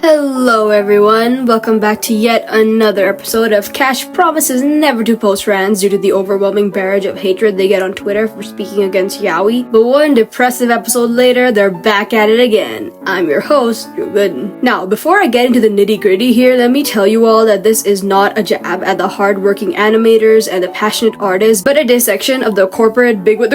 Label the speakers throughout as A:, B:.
A: Hello everyone, welcome back to yet another episode of Cash promises never to post rants due to the overwhelming barrage of hatred they get on Twitter for speaking against yaoi. But one depressive episode later, they're back at it again. I'm your host, Drew Gooden. Now, before I get into the nitty gritty here, let me tell you all that this is not a jab at the hardworking animators and the passionate artists, but a dissection of the corporate bigwig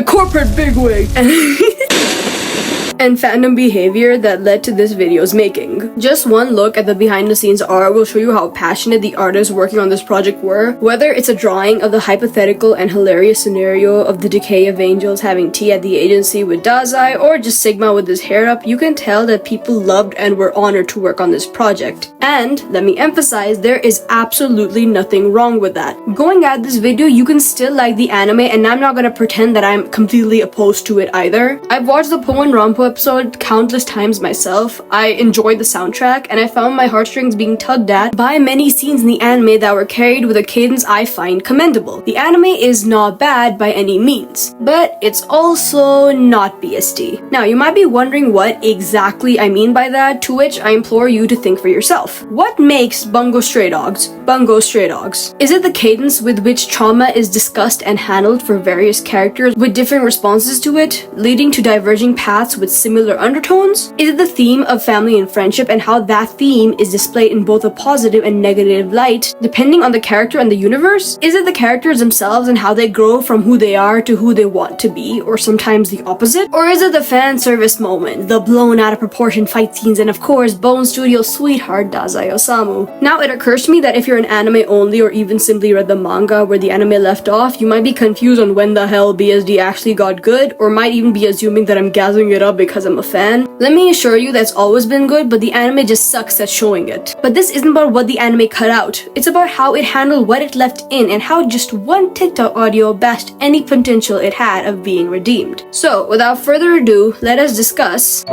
A: and fandom behavior that led to this video's making. Just one look at the behind the scenes art will show you how passionate the artists working on this project were. Whether it's a drawing of the hypothetical and hilarious scenario of the decay of angels having tea at the agency with Dazai, or just Sigma with his hair up, you can tell that people loved and were honored to work on this project. And let me emphasize, there is absolutely nothing wrong with that. Going at this video, you can still like the anime, and I'm not gonna pretend that I'm completely opposed to it either. I've watched the Poen Rampo episode countless times myself. I enjoyed the soundtrack, and I found my heartstrings being tugged at by many scenes in the anime that were carried with a cadence I find commendable. The anime is not bad by any means, but it's also not BSD. Now, you might be wondering what exactly I mean by that, to which I implore you to think for yourself. What makes Bungo Stray Dogs? Is it the cadence with which trauma is discussed and handled for various characters with different responses to it, leading to diverging paths with similar undertones? Is it the theme of family and friendship and how that theme is displayed in both a positive and negative light, depending on the character and the universe? Is it the characters themselves and how they grow from who they are to who they want to be, or sometimes the opposite? Or is it the fan service moment, the blown out of proportion fight scenes, and of course, Bone Studio's sweetheart Dazai Osamu? Now, it occurs to me that if you're an anime only or even simply read the manga where the anime left off, you might be confused on when the hell BSD actually got good, or might even be assuming that I'm gathering it up because I'm a fan. Let me assure you that's always been good, but the anime just sucks at showing it. But this isn't about what the anime cut out. It's about how it handled what it left in and how just one TikTok audio bashed any potential it had of being redeemed. So, without further ado, let us discuss.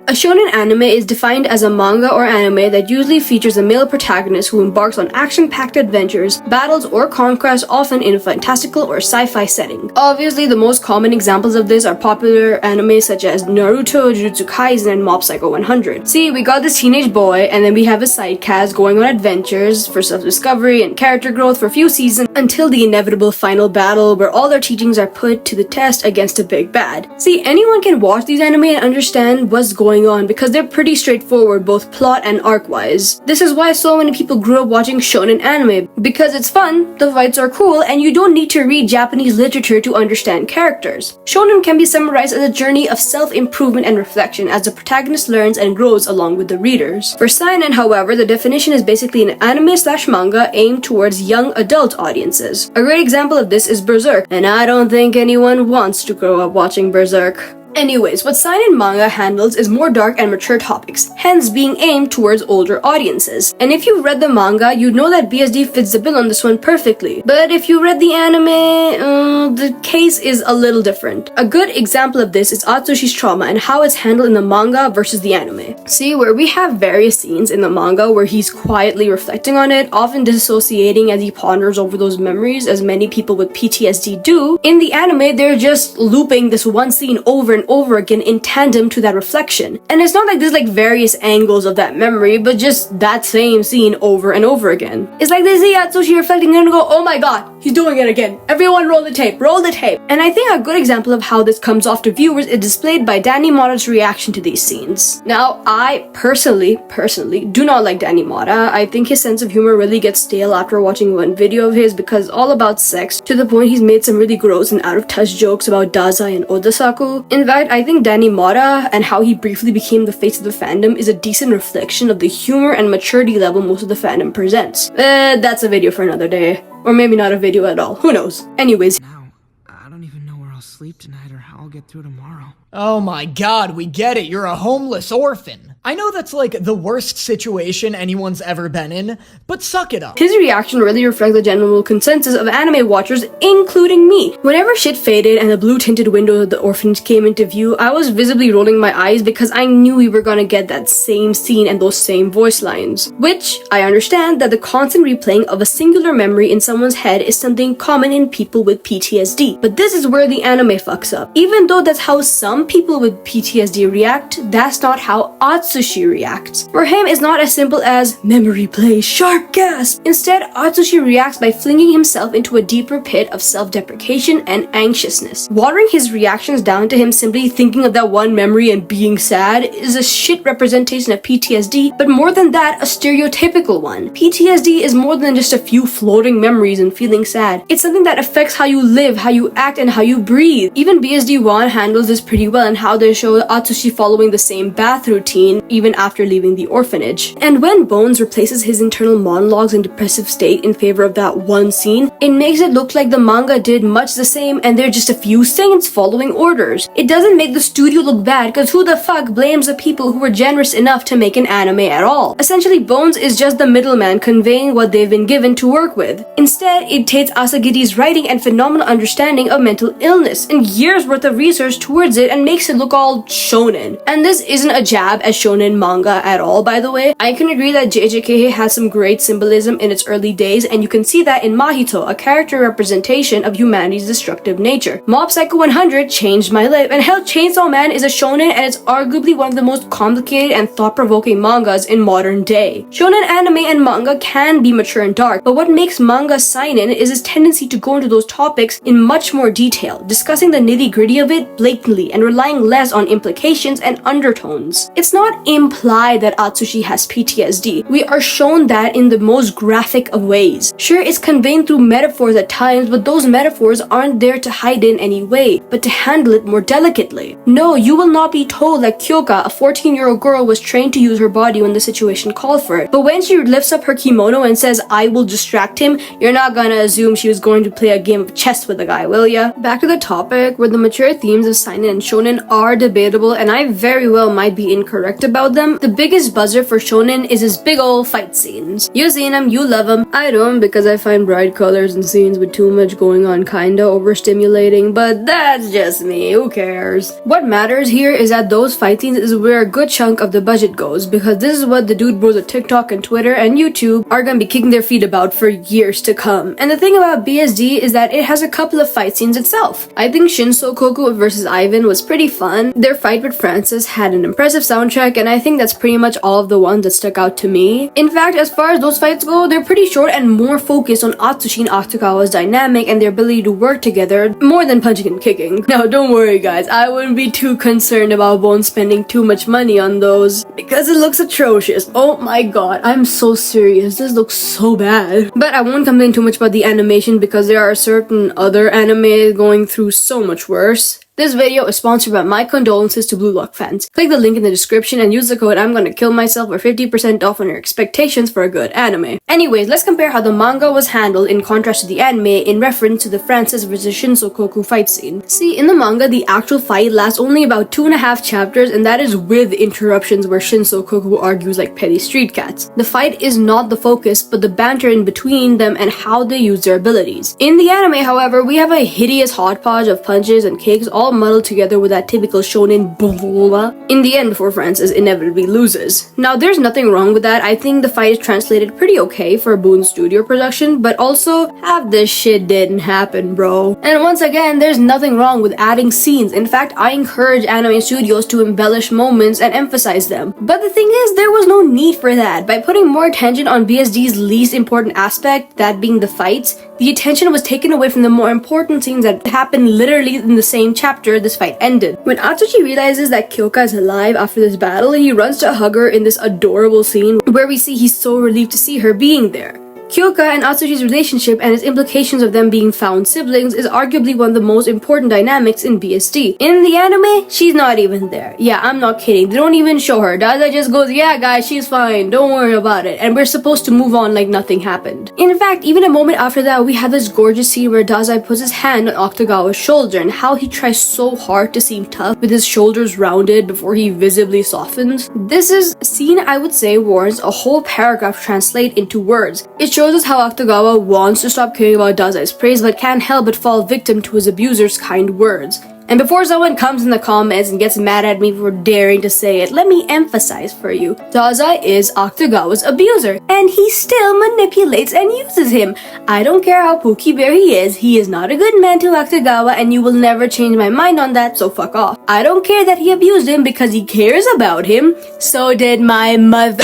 A: A shonen anime is defined as a manga or anime that usually features a male protagonist who embarks on action-packed adventures, battles, or conquests, often in a fantastical or sci-fi setting. Obviously, the most common examples of this are popular anime such as Naruto, Jujutsu Kaisen, and Mob Psycho 100. See, we got this teenage boy, and then we have his side cast going on adventures for self-discovery and character growth for a few seasons until the inevitable final battle where all their teachings are put to the test against a big bad. See, anyone can watch these anime and understand what's going on because they're pretty straightforward both plot and arc-wise. This is why so many people grew up watching shonen anime, because it's fun, the fights are cool, and you don't need to read Japanese literature to understand characters. Shonen can be summarized as a journey of self-improvement and reflection as the protagonist learns and grows along with the readers. For seinen, however, the definition is basically an anime/manga aimed towards young adult audiences. A great example of this is Berserk, and I don't think anyone wants to grow up watching Berserk. Anyways, what seinen manga handles is more dark and mature topics, hence being aimed towards older audiences. And if you've read the manga, you know that BSD fits the bill on this one perfectly. But if you read the anime, the case is a little different. A good example of this is Atsushi's trauma and how it's handled in the manga versus the anime. See, where we have various scenes in the manga where he's quietly reflecting on it, often disassociating as he ponders over those memories, as many people with PTSD do. In the anime, they're just looping this one scene over and over again in tandem to that reflection. And it's not like there's like various angles of that memory, but just that same scene over and over again. It's like they see Atsushi reflecting and go, oh my god, he's doing it again. Everyone roll the tape, roll the tape. And I think a good example of how this comes off to viewers is displayed by Danny Mota's reaction to these scenes. Now, I personally do not like Danny Mota. I think his sense of humor really gets stale after watching one video of his because it's all about sex, to the point he's made some really gross and out-of-touch jokes about Dazai and Odasaku. In fact, I think Danny Mota and how he briefly became the face of the fandom is a decent reflection of the humor and maturity level most of the fandom presents. That's a video for another day. Or maybe not a video at all. Who knows? Anyways.
B: Now, I don't even know where I'll sleep tonight or how I'll get through tomorrow.
C: Oh my god, we get it. You're a homeless orphan. I know that's like the worst situation anyone's ever been in, but suck it up.
A: His reaction really reflects the general consensus of anime watchers, including me. Whenever shit faded and the blue-tinted window of the orphanage came into view, I was visibly rolling my eyes because I knew we were gonna get that same scene and those same voice lines. Which, I understand that the constant replaying of a singular memory in someone's head is something common in people with PTSD. But this is where the anime anime fucks up. Even though that's how some people with PTSD react, that's not how Atsushi reacts. For him, it's not as simple as memory plays, sharp gasp. Instead, Atsushi reacts by flinging himself into a deeper pit of self-deprecation and anxiousness. Watering his reactions down to him simply thinking of that one memory and being sad is a shit representation of PTSD, but more than that, a stereotypical one. PTSD is more than just a few floating memories and feeling sad. It's something that affects how you live, how you act, and how you breathe. Even BSD1 handles this pretty well in how they show Atsushi following the same bath routine even after leaving the orphanage. And when Bones replaces his internal monologues and depressive state in favor of that one scene, it makes it look like the manga did much the same and they're just a few saints following orders. It doesn't make the studio look bad because who the fuck blames the people who were generous enough to make an anime at all? Essentially, Bones is just the middleman conveying what they've been given to work with. Instead, it takes Asagiri's writing and phenomenal understanding of mental illness and years worth of research towards it and makes it look all shonen. And this isn't a jab at shonen manga at all, by the way. I can agree that JJK has some great symbolism in its early days, and you can see that in Mahito, a character representation of humanity's destructive nature. Mob Psycho 100 changed my life, and hell, Chainsaw Man is a shonen and it's arguably one of the most complicated and thought-provoking mangas in modern day. Shonen anime and manga can be mature and dark, but what makes manga seinen is its tendency to go into those topics in much more detail, discussing the nitty-gritty of it blatantly and relying less on implications and undertones. It's not implied that Atsushi has PTSD. We are shown that in the most graphic of ways. Sure, it's conveyed through metaphors at times, but those metaphors aren't there to hide in any way, but to handle it more delicately. No, you will not be told that Kyouka, a 14-year-old girl, was trained to use her body when the situation called for it. But when she lifts up her kimono and says, "I will distract him," you're not gonna assume she was going to play a game of chess with a guy, will ya? Back to the topic, where the mature themes of seinen and shonen are debatable, and I very well might be incorrect about them. The biggest buzzer for shonen is his big ol' fight scenes. You've seen them, you love them. I don't, because I find bright colors and scenes with too much going on kinda overstimulating, but that's just me, who cares? What matters here is that those fight scenes is where a good chunk of the budget goes, because this is what the dude bros of TikTok and Twitter and YouTube are gonna be kicking their feet about for years to come. And the thing about BSD is that it has a couple of fight scenes itself. I think Shinsokoku vs Ivan was pretty fun. Their fight with Francis had an impressive soundtrack, and I think that's pretty much all of the ones that stuck out to me. In fact, as far as those fights go, they're pretty short and more focused on Atsushi and Akutagawa's dynamic and their ability to work together more than punching and kicking. Now, don't worry guys, I wouldn't be too concerned about Bones spending too much money on those because it looks atrocious. Oh my god, I'm so serious. This looks so bad. But I won't complain too much about the animation because there are certain other anime going through so much worse. This video is sponsored by my condolences to Blue Lock fans. Click the link in the description and use the code I'm gonna kill myself for 50% off on your expectations for a good anime. Anyways, let's compare how the manga was handled in contrast to the anime in reference to the Francis vs Shinsokoku fight scene. See, in the manga, the actual fight lasts only about 2.5 chapters, and that is with interruptions where Shinsokoku argues like petty street cats. The fight is not the focus, but the banter in between them and how they use their abilities. In the anime, however, we have a hideous hodgepodge of punches and kicks all muddled together with that typical shonen blah blah blah in the end before Francis inevitably loses. Now, there's nothing wrong with that. I think the fight is translated pretty okay for a Boon Studio production, but also half this shit didn't happen, bro. And once again, there's nothing wrong with adding scenes. In fact, I encourage anime studios to embellish moments and emphasize them. But the thing is, there was no need for that. By putting more attention on BSD's least important aspect, that being the fights, the attention was taken away from the more important scenes that happened literally in the same chapter this fight ended. When Atsushi realizes that Kyouka is alive after this battle, he runs to hug her in this adorable scene where we see he's so relieved to see her being there. Kyouka and Atsushi's relationship and its implications of them being found siblings is arguably one of the most important dynamics in BSD. In the anime, she's not even there. Yeah, I'm not kidding. They don't even show her. Dazai just goes, "Yeah guys, she's fine. Don't worry about it." And we're supposed to move on like nothing happened. In fact, even a moment after that, we have this gorgeous scene where Dazai puts his hand on Akutagawa's shoulder and how he tries so hard to seem tough with his shoulders rounded before he visibly softens. This is a scene I would say warrants a whole paragraph to translate into words. It shows us how Akutagawa wants to stop caring about Dazai's praise but can't help but fall victim to his abuser's kind words. And before someone comes in the comments and gets mad at me for daring to say it, let me emphasize for you. Dazai is Akutagawa's abuser, and he still manipulates and uses him. I don't care how Pookie Bear he is not a good man to Akutagawa, and you will never change my mind on that, so fuck off. I don't care that he abused him because he cares about him. So did my mother.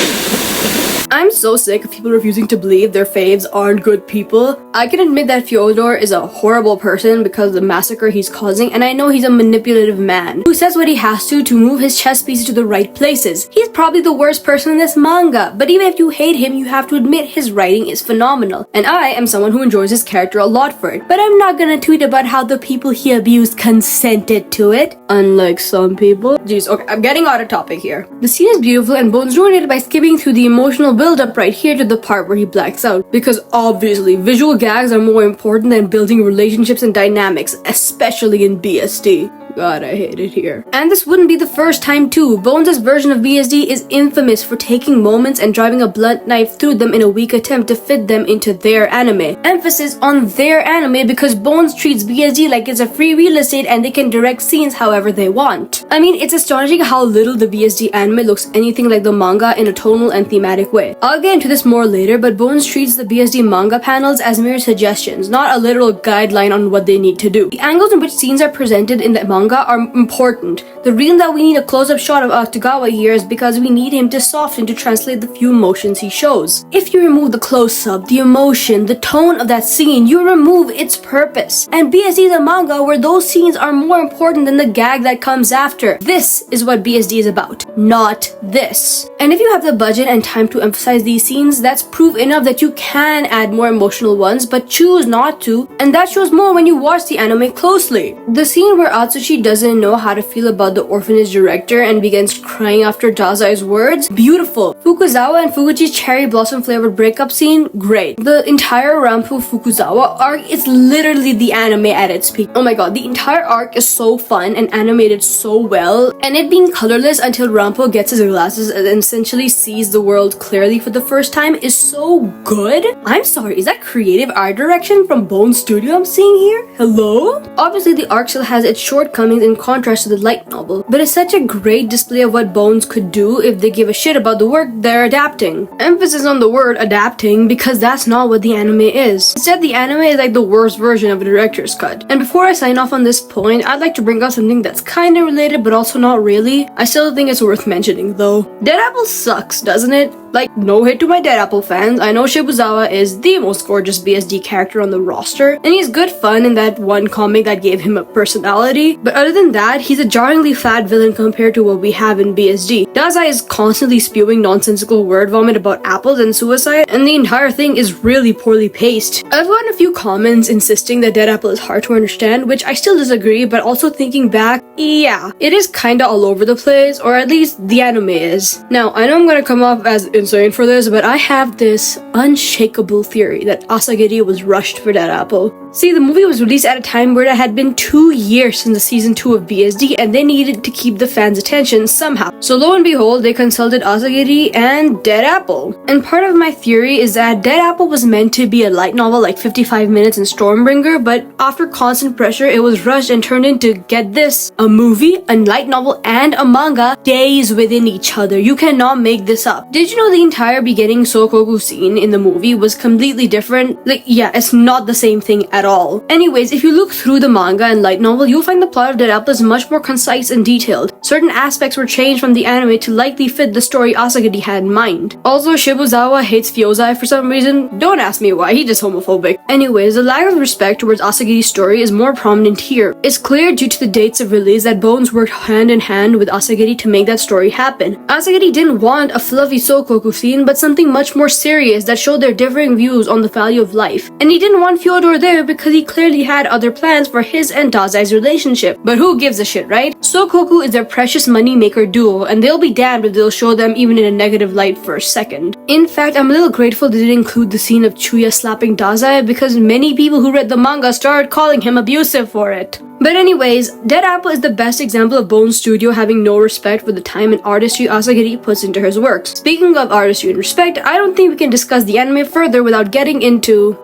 A: I'm so sick of people refusing to believe their faves aren't good people. I can admit that Fyodor is a horrible person because of the massacre he's causing, and I know he's a manipulative man who says what he has to move his chess pieces to the right places. He's probably the worst person in this manga, but even if you hate him, you have to admit his writing is phenomenal. And I am someone who enjoys his character a lot for it, but I'm not gonna tweet about how the people he abused consented to it, unlike some people. Jeez, okay, I'm getting out of topic here. The scene is beautiful, and Bones ruined it by skipping through the emotional build up right here to the part where he blacks out, because obviously visual gags are more important than building relationships and dynamics, especially in BSD. God, I hate it here. And this wouldn't be the first time too. Bones' version of BSD is infamous for taking moments and driving a blunt knife through them in a weak attempt to fit them into their anime. Emphasis on their anime because Bones treats BSD like it's a free real estate and they can direct scenes however they want. I mean, it's astonishing how little the BSD anime looks anything like the manga in a tonal and thematic way. I'll get into this more later, but Bones treats the BSD manga panels as mere suggestions, not a literal guideline on what they need to do. The angles in which scenes are presented in the manga are important. The reason that we need a close-up shot of Akutagawa here is because we need him to soften to translate the few emotions he shows. If you remove the close-up, the emotion, the tone of that scene, you remove its purpose. And BSD is a manga where those scenes are more important than the gag that comes after. This is what BSD is about, not this. And if you have the budget and time to emphasize these scenes, that's proof enough that you can add more emotional ones, but choose not to, and that shows more when you watch the anime closely. The scene where Atsushi doesn't know how to feel about the orphanage director and begins crying after Dazai's words, beautiful. Fukuzawa and Fuguchi's cherry blossom flavored breakup scene, great. The entire Rampo Fukuzawa arc is literally the anime at its peak. Oh my god, the entire arc is so fun and animated so well, and it being colorless until Rampo gets his glasses and essentially sees the world clearly for the first time is so good. I'm sorry, is that creative art direction from Bone Studio I'm seeing here? Hello? Obviously the arc still has its shortcomings in contrast to the light novel, but it's such a great display of what Bones could do if they give a shit about the work they're adapting. Emphasis on the word adapting because that's not what the anime is. Instead, the anime is like the worst version of a director's cut. And before I sign off on this point, I'd like to bring up something that's kinda related but also not really. I still think it's worth mentioning though. Dead Apple sucks, doesn't it? Like, no hate to my Dead Apple fans, I know Shibuzawa is the most gorgeous BSD character on the roster, and he's good fun in that one comic that gave him a personality, but other than that, he's a jarringly flat villain compared to what we have in BSD. Dazai is constantly spewing nonsensical word vomit about apples and suicide, and the entire thing is really poorly paced. I've gotten a few comments insisting that Dead Apple is hard to understand, which I still disagree, but also thinking back, yeah, it is kinda all over the place, or at least the anime is. Now, I know I'm gonna come off as insane for this, but I have this unshakable theory that Asagiri was rushed for Dead Apple. See, the movie was released at a time where it had been 2 years since the season 2 of BSD, and they needed to keep the fans' attention somehow. So lo and behold, they consulted Asagiri and Dead Apple. And part of my theory is that Dead Apple was meant to be a light novel like 55 minutes in Stormbringer, but after constant pressure, it was rushed and turned into, get this, a movie, a light novel, and a manga days within each other. You cannot make this up. Did you know the entire beginning Sokoku scene in the movie was completely different? Like, yeah, it's not the same thing at all. Anyways, if you look through the manga and light novel, you'll find the plot of Dead Apple is much more concise and detailed. Certain aspects were changed from the anime to likely fit the story Asagiri had in mind. Also, Shibuzawa hates Fyozai for some reason. Don't ask me why, he's just homophobic. Anyways, the lack of respect towards Asagiri's story is more prominent here. It's clear due to the dates of release that Bones worked hand in hand with Asagiri to make that story happen. Asagiri didn't want a fluffy Sokoku scene, but something much more serious that showed their differing views on the value of life. And he didn't want Fyodor there because he clearly had other plans for his and Dazai's relationship. But who gives a shit, right? Sokoku is their precious moneymaker duo, and they'll be damned if they'll show them even in a negative light for a second. In fact, I'm a little grateful they didn't include the scene of Chuya slapping Dazai because many people who read the manga started calling him abusive for it. But anyways, Dead Apple is the best example of Bone Studio having no respect for the time and artistry Asagiri puts into his works. Speaking of artistry and respect, I don't think we can discuss the anime further without getting into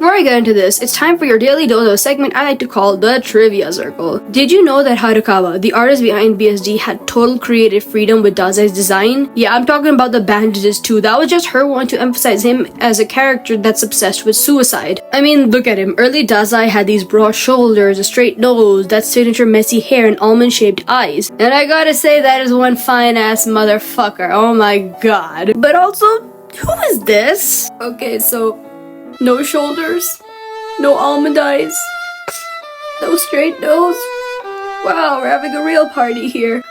A: Before I get into this, it's time for your daily dose of a segment I like to call the Trivia Circle. Did you know that Harukawa, the artist behind BSD, had total creative freedom with Dazai's design? Yeah, I'm talking about the bandages too. That was just her wanting to emphasize him as a character that's obsessed with suicide. I mean, look at him. Early Dazai had these broad shoulders, a straight nose, that signature messy hair, and almond-shaped eyes. And I gotta say, that is one fine-ass motherfucker. Oh my god. But also, who is this? Okay, so, no shoulders, no almond eyes, no straight nose. Wow, we're having a real party here.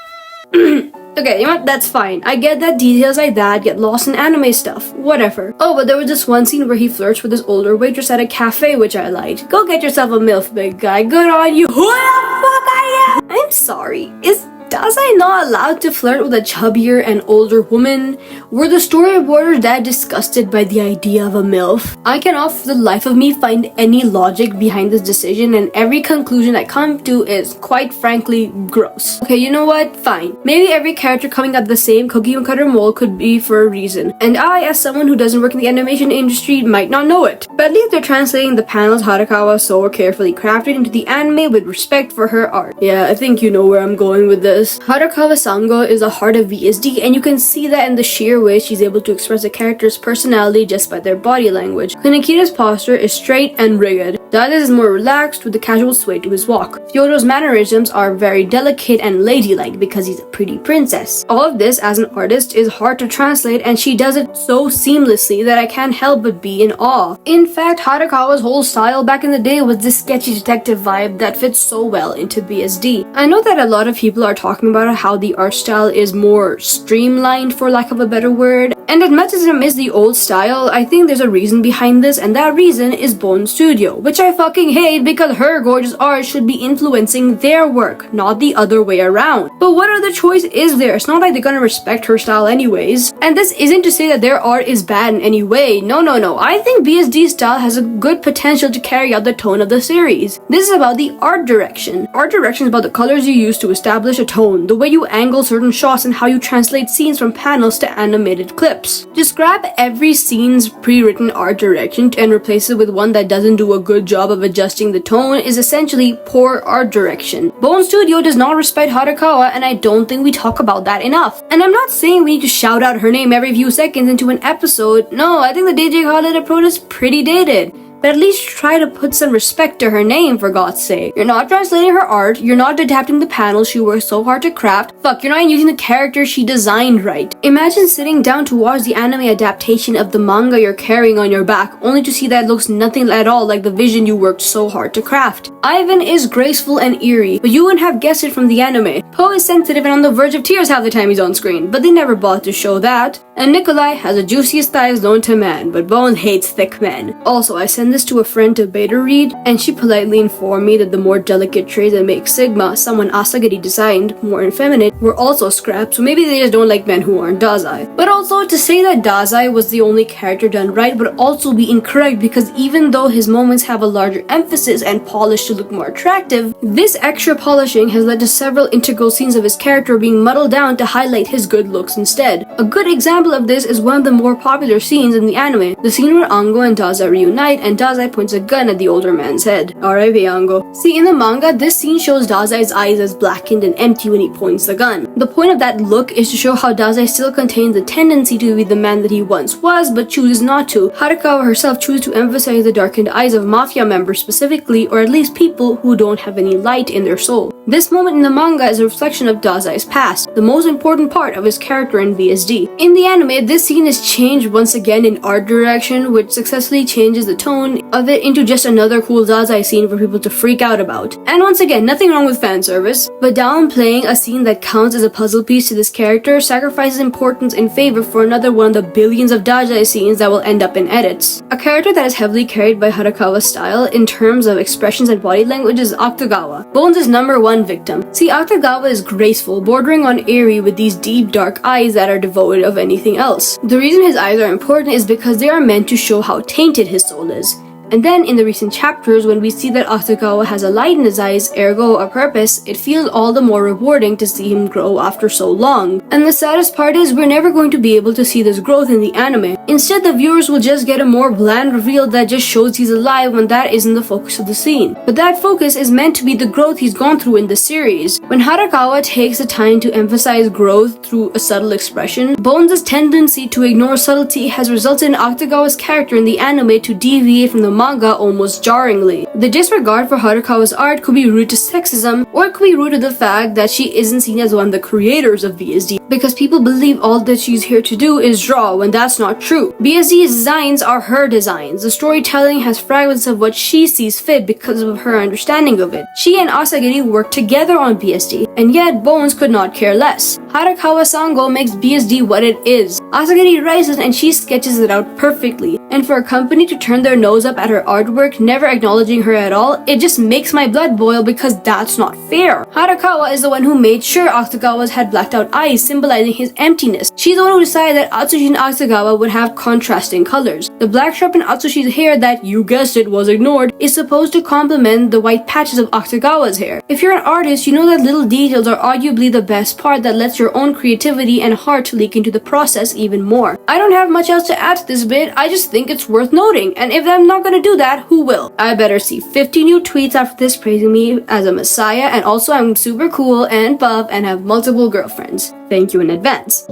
A: Okay, you know what? That's fine. I get that details like that get lost in anime stuff. Whatever. Oh, but there was this one scene where he flirts with this older waitress at a cafe, which I liked. Go get yourself a MILF, big guy. Good on you. Who the fuck are you? I'm sorry. Is Dazai not allowed to flirt with a chubbier and older woman? Were the storyboarders that disgusted by the idea of a MILF? I cannot for the life of me find any logic behind this decision, and every conclusion I come to is, quite frankly, gross. Okay, you know what? Fine. Maybe every character coming out the same cookie cutter mold could be for a reason, and I, as someone who doesn't work in the animation industry, might not know it. But at least they're translating the panels Harukawa so carefully crafted into the anime with respect for her art. Yeah, I think you know where I'm going with this. Harukawa's Sango is the heart of VSD, and you can see that in the sheer way she's able to express a character's personality just by their body language. Kanekita's posture is straight and rigid. Daida's is more relaxed with a casual sway to his walk. Fyodo's mannerisms are very delicate and ladylike because he's a pretty princess. All of this, as an artist, is hard to translate, and she does it so seamlessly that I can't help but be in awe. In fact, Harukawa's whole style back in the day was this sketchy detective vibe that fits so well into BSD. I know that a lot of people are talking about how the art style is more streamlined, for lack of a better word, and as much as I miss the old style, I think there's a reason behind this, and that reason is Bone Studio, which I fucking hate because her gorgeous art should be influencing their work, not the other way around. But what other choice is there? It's not like they're gonna respect her style anyways. And this isn't to say that their art is bad in any way. No. I think BSD's style has a good potential to carry out the tone of the series. This is about the art direction. Art direction is about the colors you use to establish a tone, the way you angle certain shots, and how you translate scenes from panels to animated clips. Just grab every scene's pre-written art direction and replace it with one that doesn't do a good job of adjusting the tone is essentially poor art direction. Bone Studio does not respect Harukawa, and I don't think we talk about that enough. And I'm not saying we need to shout out her name every few seconds into an episode. No, I think the DJ Khaled approach is pretty dated. But at least try to put some respect to her name, for God's sake. You're not translating her art, you're not adapting the panels she worked so hard to craft, fuck, you're not even using the character she designed right. Imagine sitting down to watch the anime adaptation of the manga you're carrying on your back, only to see that it looks nothing at all like the vision you worked so hard to craft. Ivan is graceful and eerie, but you wouldn't have guessed it from the anime. Poe is sensitive and on the verge of tears half the time he's on screen, but they never bothered to show that. And Nikolai has the juiciest thighs known to man, but Bones hates thick men. Also, I sent this to a friend to beta read, and she politely informed me that the more delicate traits that make Sigma, someone Asagiri designed, more effeminate, were also scrapped, so maybe they just don't like men who aren't Dazai. But also, to say that Dazai was the only character done right would also be incorrect, because even though his moments have a larger emphasis and polish to look more attractive, this extra polishing has led to several integral scenes of his character being muddled down to highlight his good looks instead. A good example of this is one of the more popular scenes in the anime, the scene where Ango and Dazai reunite and Dazai points a gun at the older man's head. R.I.P. Ango. See, in the manga, this scene shows Dazai's eyes as blackened and empty when he points the gun. The point of that look is to show how Dazai still contains the tendency to be the man that he once was, but chooses not to. Harukawa herself chooses to emphasize the darkened eyes of mafia members specifically, or at least people who don't have any light in their soul. This moment in the manga is a reflection of Dazai's past, the most important part of his character in VSD. In the anime, this scene is changed once again in art direction, which successfully changes the tone of it into just another cool Dazai scene for people to freak out about. And once again, nothing wrong with fan service, but downplaying a scene that counts as a puzzle piece to this character sacrifices importance in favor for another one of the billions of Dazai scenes that will end up in edits. A character that is heavily carried by Harukawa's style in terms of expressions and body language is Akutagawa, Bones' #1 victim. See, Akutagawa is graceful, bordering on eerie with these deep dark eyes that are devoid of anything else. The reason his eyes are important is because they are meant to show how tainted his soul is. And then in the recent chapters, when we see that Akutagawa has a light in his eyes, ergo a purpose, it feels all the more rewarding to see him grow after so long. And the saddest part is we're never going to be able to see this growth in the anime. Instead, the viewers will just get a more bland reveal that just shows he's alive when that isn't the focus of the scene. But that focus is meant to be the growth he's gone through in the series. When Harukawa takes the time to emphasize growth through a subtle expression, Bones' tendency to ignore subtlety has resulted in Akutagawa's character in the anime to deviate from the manga almost jarringly. The disregard for Harukawa's art could be rooted to sexism, or it could be rooted to the fact that she isn't seen as one of the creators of BSD, because people believe all that she's here to do is draw when that's not true. BSD's designs are her designs. The storytelling has fragments of what she sees fit because of her understanding of it. She and Asagiri work together on BSD, and yet Bones could not care less. Harukawa Sango makes BSD what it is. Asagiri writes it and she sketches it out perfectly. And for a company to turn their nose up at her artwork, never acknowledging her at all, it just makes my blood boil because that's not fair. Harukawa is the one who made sure Akutagawa had blacked out eyes, symbolizing his emptiness. She's the one who decided that Atsushi and Akutagawa would have contrasting colors. The black strip in Atsushi's hair that, you guessed it, was ignored, is supposed to complement the white patches of Akutagawa's hair. If you're an artist, you know that little details are arguably the best part that lets your own creativity and heart leak into the process even more. I don't have much else to add to this bit, I just think it's worth noting, and if I'm not gonna do that, who will? I better see 50 new tweets after this praising me as a messiah, and also I'm super cool and buff and have multiple girlfriends. Thank you in advance.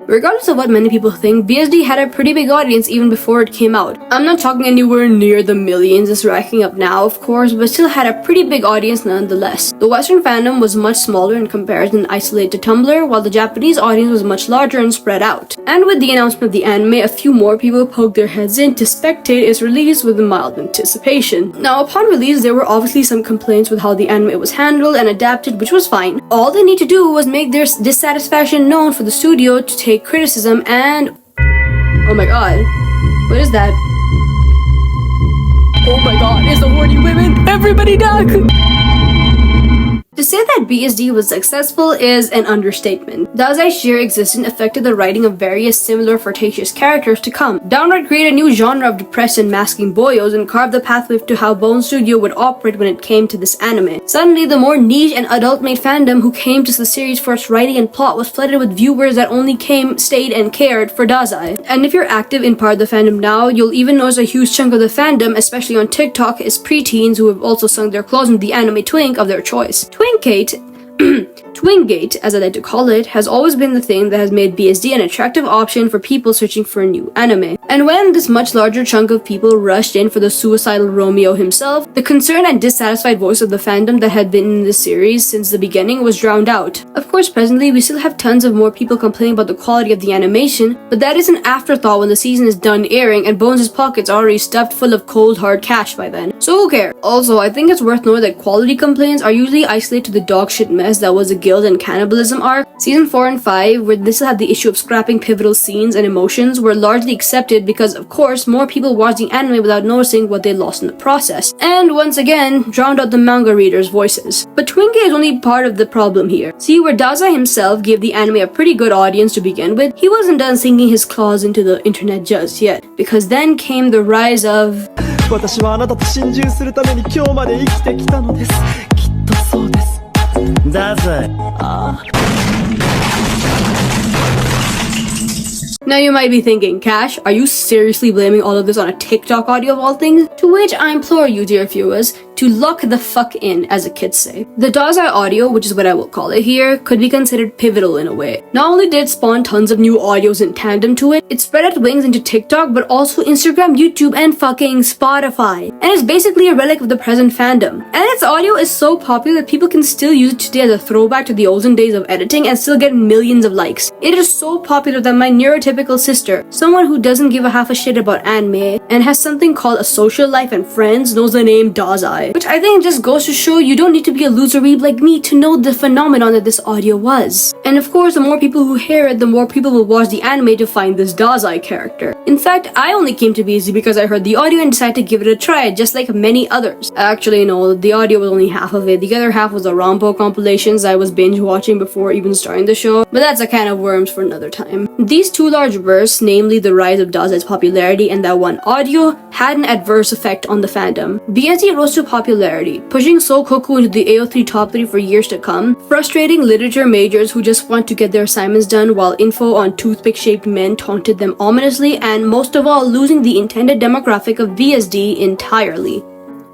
A: Regardless of what many people think, BSD had a pretty big audience even before it came out. I'm not talking anywhere near the millions it's racking up now, of course, but still had a pretty big audience nonetheless. The Western fandom was much smaller in comparison and isolated to Tumblr, while the Japanese audience was much larger and spread out. And with the announcement of the anime, a few more people poked their heads in to spectate its release with a mild anticipation. Now, upon release, there were obviously some complaints with how the anime was handled and adapted, which was fine. All they need to do was make their dissatisfaction known for the studio to take criticism and... oh my god. What is that? Oh my god, it's the horny women! Everybody duck! To say that BSD was successful is an understatement. Dazai's sheer existence affected the writing of various similar flirtatious characters to come, downright create a new genre of depressed and masking boyos, and carve the pathway to how Bone Studio would operate when it came to this anime. Suddenly, the more niche and adult-made fandom who came to the series for its writing and plot was flooded with viewers that only came, stayed, and cared for Dazai. And if you're active in part of the fandom now, you'll even notice a huge chunk of the fandom, especially on TikTok, is preteens who have also sunk their claws into the anime twink of their choice. Twingate, as I like to call it, has always been the thing that has made BSD an attractive option for people searching for a new anime. And when this much larger chunk of people rushed in for the suicidal Romeo himself, the concerned and dissatisfied voice of the fandom that had been in the series since the beginning was drowned out. Of course, presently, we still have tons of more people complaining about the quality of the animation, but that is an afterthought when the season is done airing and Bones' pockets are already stuffed full of cold hard cash by then. So who cares? Also, I think it's worth noting that quality complaints are usually isolated to the dogshit mess that was a guild and cannibalism arc. Season 4 and 5, where this had the issue of scrapping pivotal scenes and emotions, were largely accepted because, of course, more people watched the anime without noticing what they lost in the process. And once again, drowned out the manga readers' voices. But Twingate is only part of the problem here. See, where Dazai himself gave the anime a pretty good audience to begin with, he wasn't done sinking his claws into the internet just yet, because then came the rise of...
D: 私はあなたと心中するために今日まで生きてきたのです。きっとそうです。だぜ。
A: Now you might be thinking, Cash, are you seriously blaming all of this on a TikTok audio of all things? To which I implore you, dear viewers, to lock the fuck in, as the kids say. The Dazai audio, which is what I will call it here, could be considered pivotal in a way. Not only did it spawn tons of new audios in tandem to it, it spread its wings into TikTok, but also Instagram, YouTube, and fucking Spotify. And it's basically a relic of the present fandom. And its audio is so popular that people can still use it today as a throwback to the olden days of editing and still get millions of likes. It is so popular that my neurotypical sister, someone who doesn't give a half a shit about anime and has something called a social life and friends, knows the name Dazai. it, which I think just goes to show you don't need to be a loser weeb like me to know the phenomenon that this audio was. And of course, the more people who hear it, the more people will watch the anime to find this Dazai character. In fact, I only came to BSD because I heard the audio and decided to give it a try, just like many others. Actually, no, the audio was only half of it. The other half was the Rampo compilations I was binge watching before even starting the show, but that's a can of worms for another time. These two large bursts, namely the rise of Dazai's popularity and that one audio, had an adverse effect on the fandom. BSD rose to popularity, pushing Sokoku into the AO3 top 3 for years to come, frustrating literature majors who just want to get their assignments done, while info on toothpick-shaped men taunted them ominously, and most of all, losing the intended demographic of BSD entirely.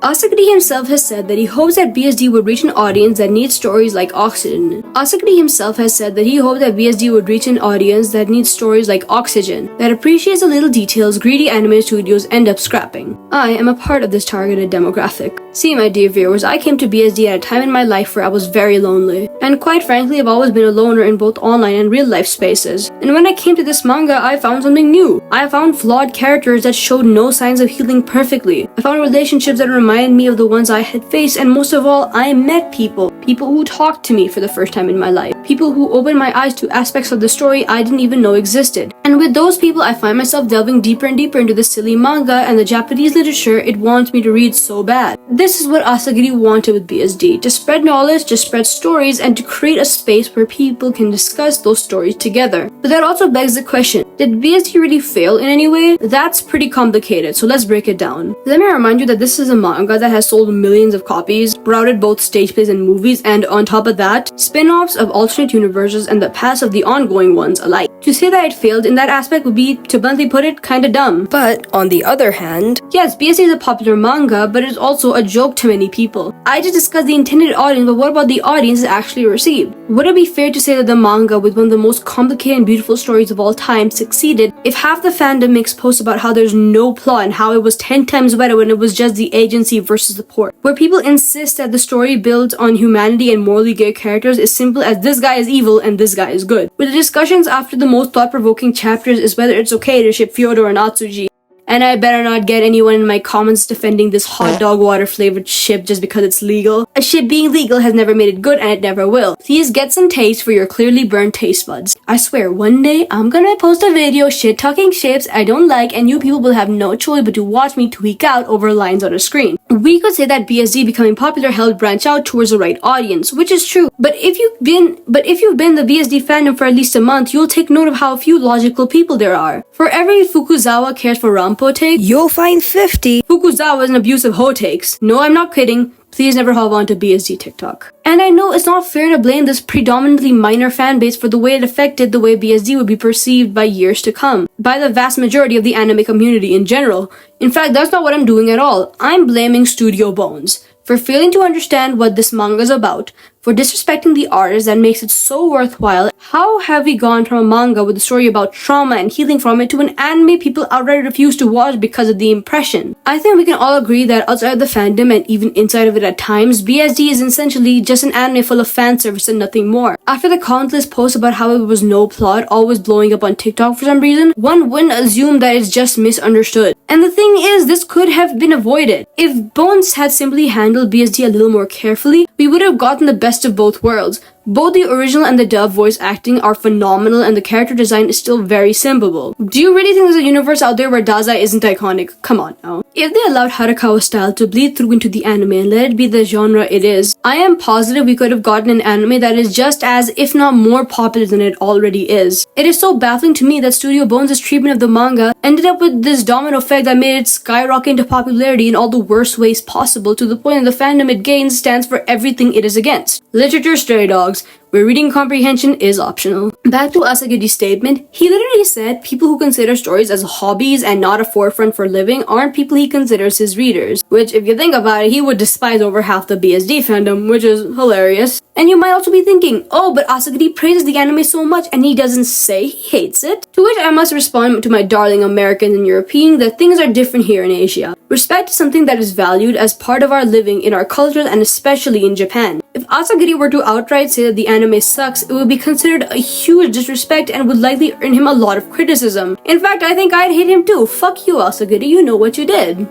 A: Asagiri himself has said that he hopes that BSD would reach an audience that needs stories like Oxygen. Asagiri himself has said that he hoped that BSD would reach an audience that needs stories like Oxygen, that appreciates the little details greedy anime studios end up scrapping. I am a part of this targeted demographic. See, my dear viewers, I came to BSD at a time in my life where I was very lonely. And quite frankly, I've always been a loner in both online and real life spaces. And when I came to this manga, I found something new. I found flawed characters that showed no signs of healing perfectly. I found relationships that reminded me of the ones I had faced, and most of all, I met people who talked to me for the first time in my life, people who opened my eyes to aspects of the story I didn't even know existed. And with those people, I find myself delving deeper and deeper into the silly manga and the Japanese literature it wants me to read so bad. This is what Asagiri wanted with BSD, to spread knowledge, to spread stories, and to create a space where people can discuss those stories together. But that also begs the question, did BSD really fail in any way? That's pretty complicated, so let's break it down. Let me remind you that this is a manga that has sold millions of copies, routed both stage plays and movies, and on top of that, spin-offs of alternate universes and the past of the ongoing ones alike. To say that it failed in that aspect would be, to bluntly put it, kinda dumb. But on the other hand, yes, BSD is a popular manga, but it's also a joke to many people. I just discussed the intended audience, but what about the audience it actually received? Would it be fair to say that the manga, with one of the most complicated and beautiful stories of all time, succeeded if half the fandom makes posts about how there's no plot and how it was 10 times better when it was just the agency versus the port? Where people insist that the story built on humanity and morally gay characters is simple as this guy is evil and this guy is good. With the discussions after the most thought-provoking chapters is whether it's okay to ship Fyodor and Atsushi. And I better not get anyone in my comments defending this hot dog water flavored ship just because it's legal. A ship being legal has never made it good and it never will. Please get some taste for your clearly burned taste buds. I swear, one day I'm gonna post a video shit-talking ships I don't like and you people will have no choice but to watch me tweak out over lines on a screen. We could say that BSD becoming popular helped branch out towards the right audience, which is true. But if you've been the BSD fandom for at least a month, you'll take note of how few logical people there are. For every Fukuzawa cares for Rampo take, you'll find 50 Fukuzawa is an abusive hoe takes. No, I'm not kidding. Please never hop onto BSD TikTok. And I know it's not fair to blame this predominantly minor fanbase for the way it affected the way BSD would be perceived by years to come, by the vast majority of the anime community in general. In fact, that's not what I'm doing at all. I'm blaming Studio Bones for failing to understand what this manga is about, for disrespecting the artist that makes it so worthwhile. How have we gone from a manga with a story about trauma and healing from it to an anime people outright refuse to watch because of the impression? I think we can all agree that outside of the fandom and even inside of it at times, BSD is essentially just an anime full of fan service and nothing more. After the countless posts about how it was no plot, always blowing up on TikTok for some reason, one wouldn't assume that it's just misunderstood. And the thing is, this could have been avoided. If Bones had simply handled BSD a little more carefully, we would have gotten the best of both worlds. Both the original and the dub voice acting are phenomenal and the character design is still very simple. Do you really think there's a universe out there where Dazai isn't iconic? Come on now. If they allowed Harukawa style to bleed through into the anime and let it be the genre it is, I am positive we could have gotten an anime that is just as, if not more popular than it already is. It is so baffling to me that Studio Bones' treatment of the manga ended up with this domino effect that made it skyrocket into popularity in all the worst ways possible, to the point that the fandom it gains stands for everything it is against. Literature stray dogs, where reading comprehension is optional. Back to Asagiri's statement, he literally said people who consider stories as hobbies and not a forefront for living aren't people he considers his readers, which if you think about it, he would despise over half the BSD fandom, which is hilarious. And you might also be thinking, oh, but Asagiri praises the anime so much and he doesn't say he hates it? To which I must respond to my darling Americans and Europeans that things are different here in Asia. Respect is something that is valued as part of our living in our cultures and especially in Japan. If Asagiri were to outright say that the anime sucks, it would be considered a huge disrespect and would likely earn him a lot of criticism. In fact, I think I'd hate him too. Fuck you, Asagiri, you know what you did.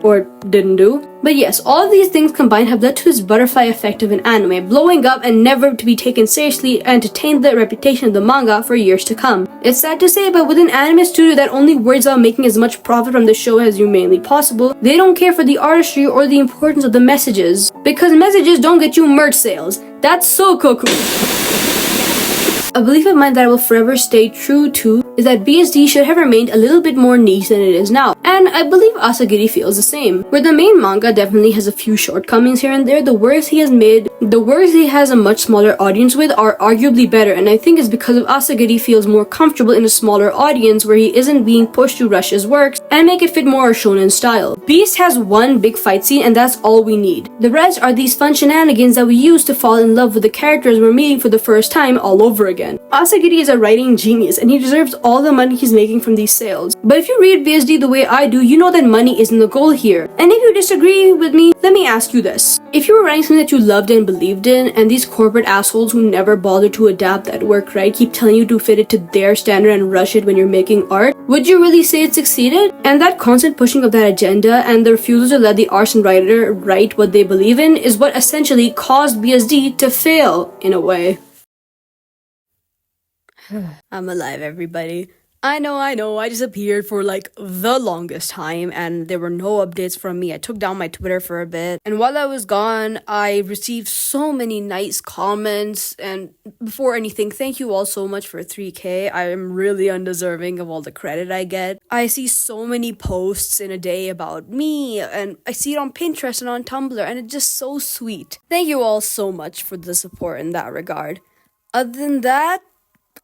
A: or didn't do. But yes, all of these things combined have led to this butterfly effect of an anime blowing up and never to be taken seriously and to taint the reputation of the manga for years to come. It's sad to say, but with an anime studio that only worries about making as much profit from the show as humanly possible, they don't care for the artistry or the importance of the messages. Because messages don't get you merch sales. That's so cuckoo. A belief of mine that I will forever stay true to is that BSD should have remained a little bit more niche than it is now, and I believe Asagiri feels the same. Where the main manga definitely has a few shortcomings here and there, the works he has a much smaller audience with are arguably better, and I think it's because of Asagiri feels more comfortable in a smaller audience where he isn't being pushed to rush his works and make it fit more shonen style. Beast has one big fight scene and that's all we need. The rest are these fun shenanigans that we use to fall in love with the characters we're meeting for the first time all over again. Asagiri is a writing genius and he deserves all the money he's making from these sales. But if you read BSD the way I do, you know that money isn't the goal here. And if you disagree with me, let me ask you this. If you were writing something that you loved and believed in, and these corporate assholes who never bother to adapt that work right keep telling you to fit it to their standard and rush it when you're making art, would you really say it succeeded? And that constant pushing of that agenda and the refusal to let the artist and writer write what they believe in is what essentially caused BSD to fail, in a way. I'm alive, everybody. I know, I disappeared for like the longest time and there were no updates from me. I took down my Twitter for a bit. And while I was gone, I received so many nice comments. And before anything, thank you all so much for 3K. I am really undeserving of all the credit I get. I see so many posts in a day about me and I see it on Pinterest and on Tumblr and it's just so sweet. Thank you all so much for the support in that regard. Other than that,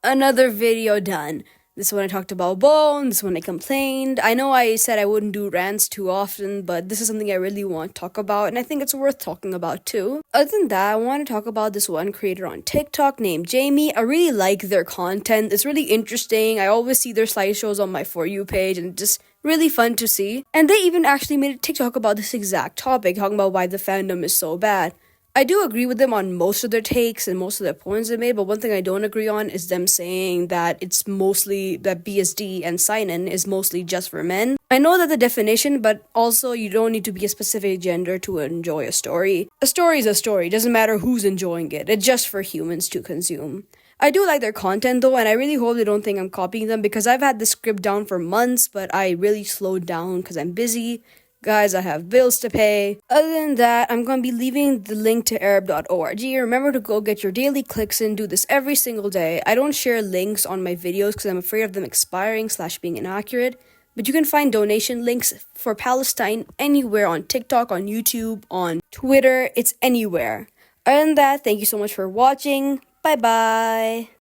A: another video done. This one I talked about Bone, this one I complained. I know I said I wouldn't do rants too often, but this is something I really want to talk about, and I think it's worth talking about too. Other than that, I want to talk about this one creator on TikTok named Jamie. I really like their content. It's really interesting. I always see their slideshows on my For You page, and it's just really fun to see. And they even actually made a TikTok about this exact topic, talking about why the fandom is so bad. I do agree with them on most of their takes and most of their points they made, but one thing I don't agree on is them saying that it's mostly that BSD and seinen is mostly just for men. I know that the definition, but also you don't need to be a specific gender to enjoy a story. A story is a story, it doesn't matter who's enjoying it, it's just for humans to consume. I do like their content though, and I really hope they don't think I'm copying them because I've had the script down for months, but I really slowed down because I'm busy. Guys, I have bills to pay. Other than that, I'm going to be leaving the link to Arab.org. Remember to go get your daily clicks in. Do this every single day. I don't share links on my videos because I'm afraid of them expiring / being inaccurate. But you can find donation links for Palestine anywhere on TikTok, on YouTube, on Twitter. It's anywhere. Other than that, thank you so much for watching. Bye-bye.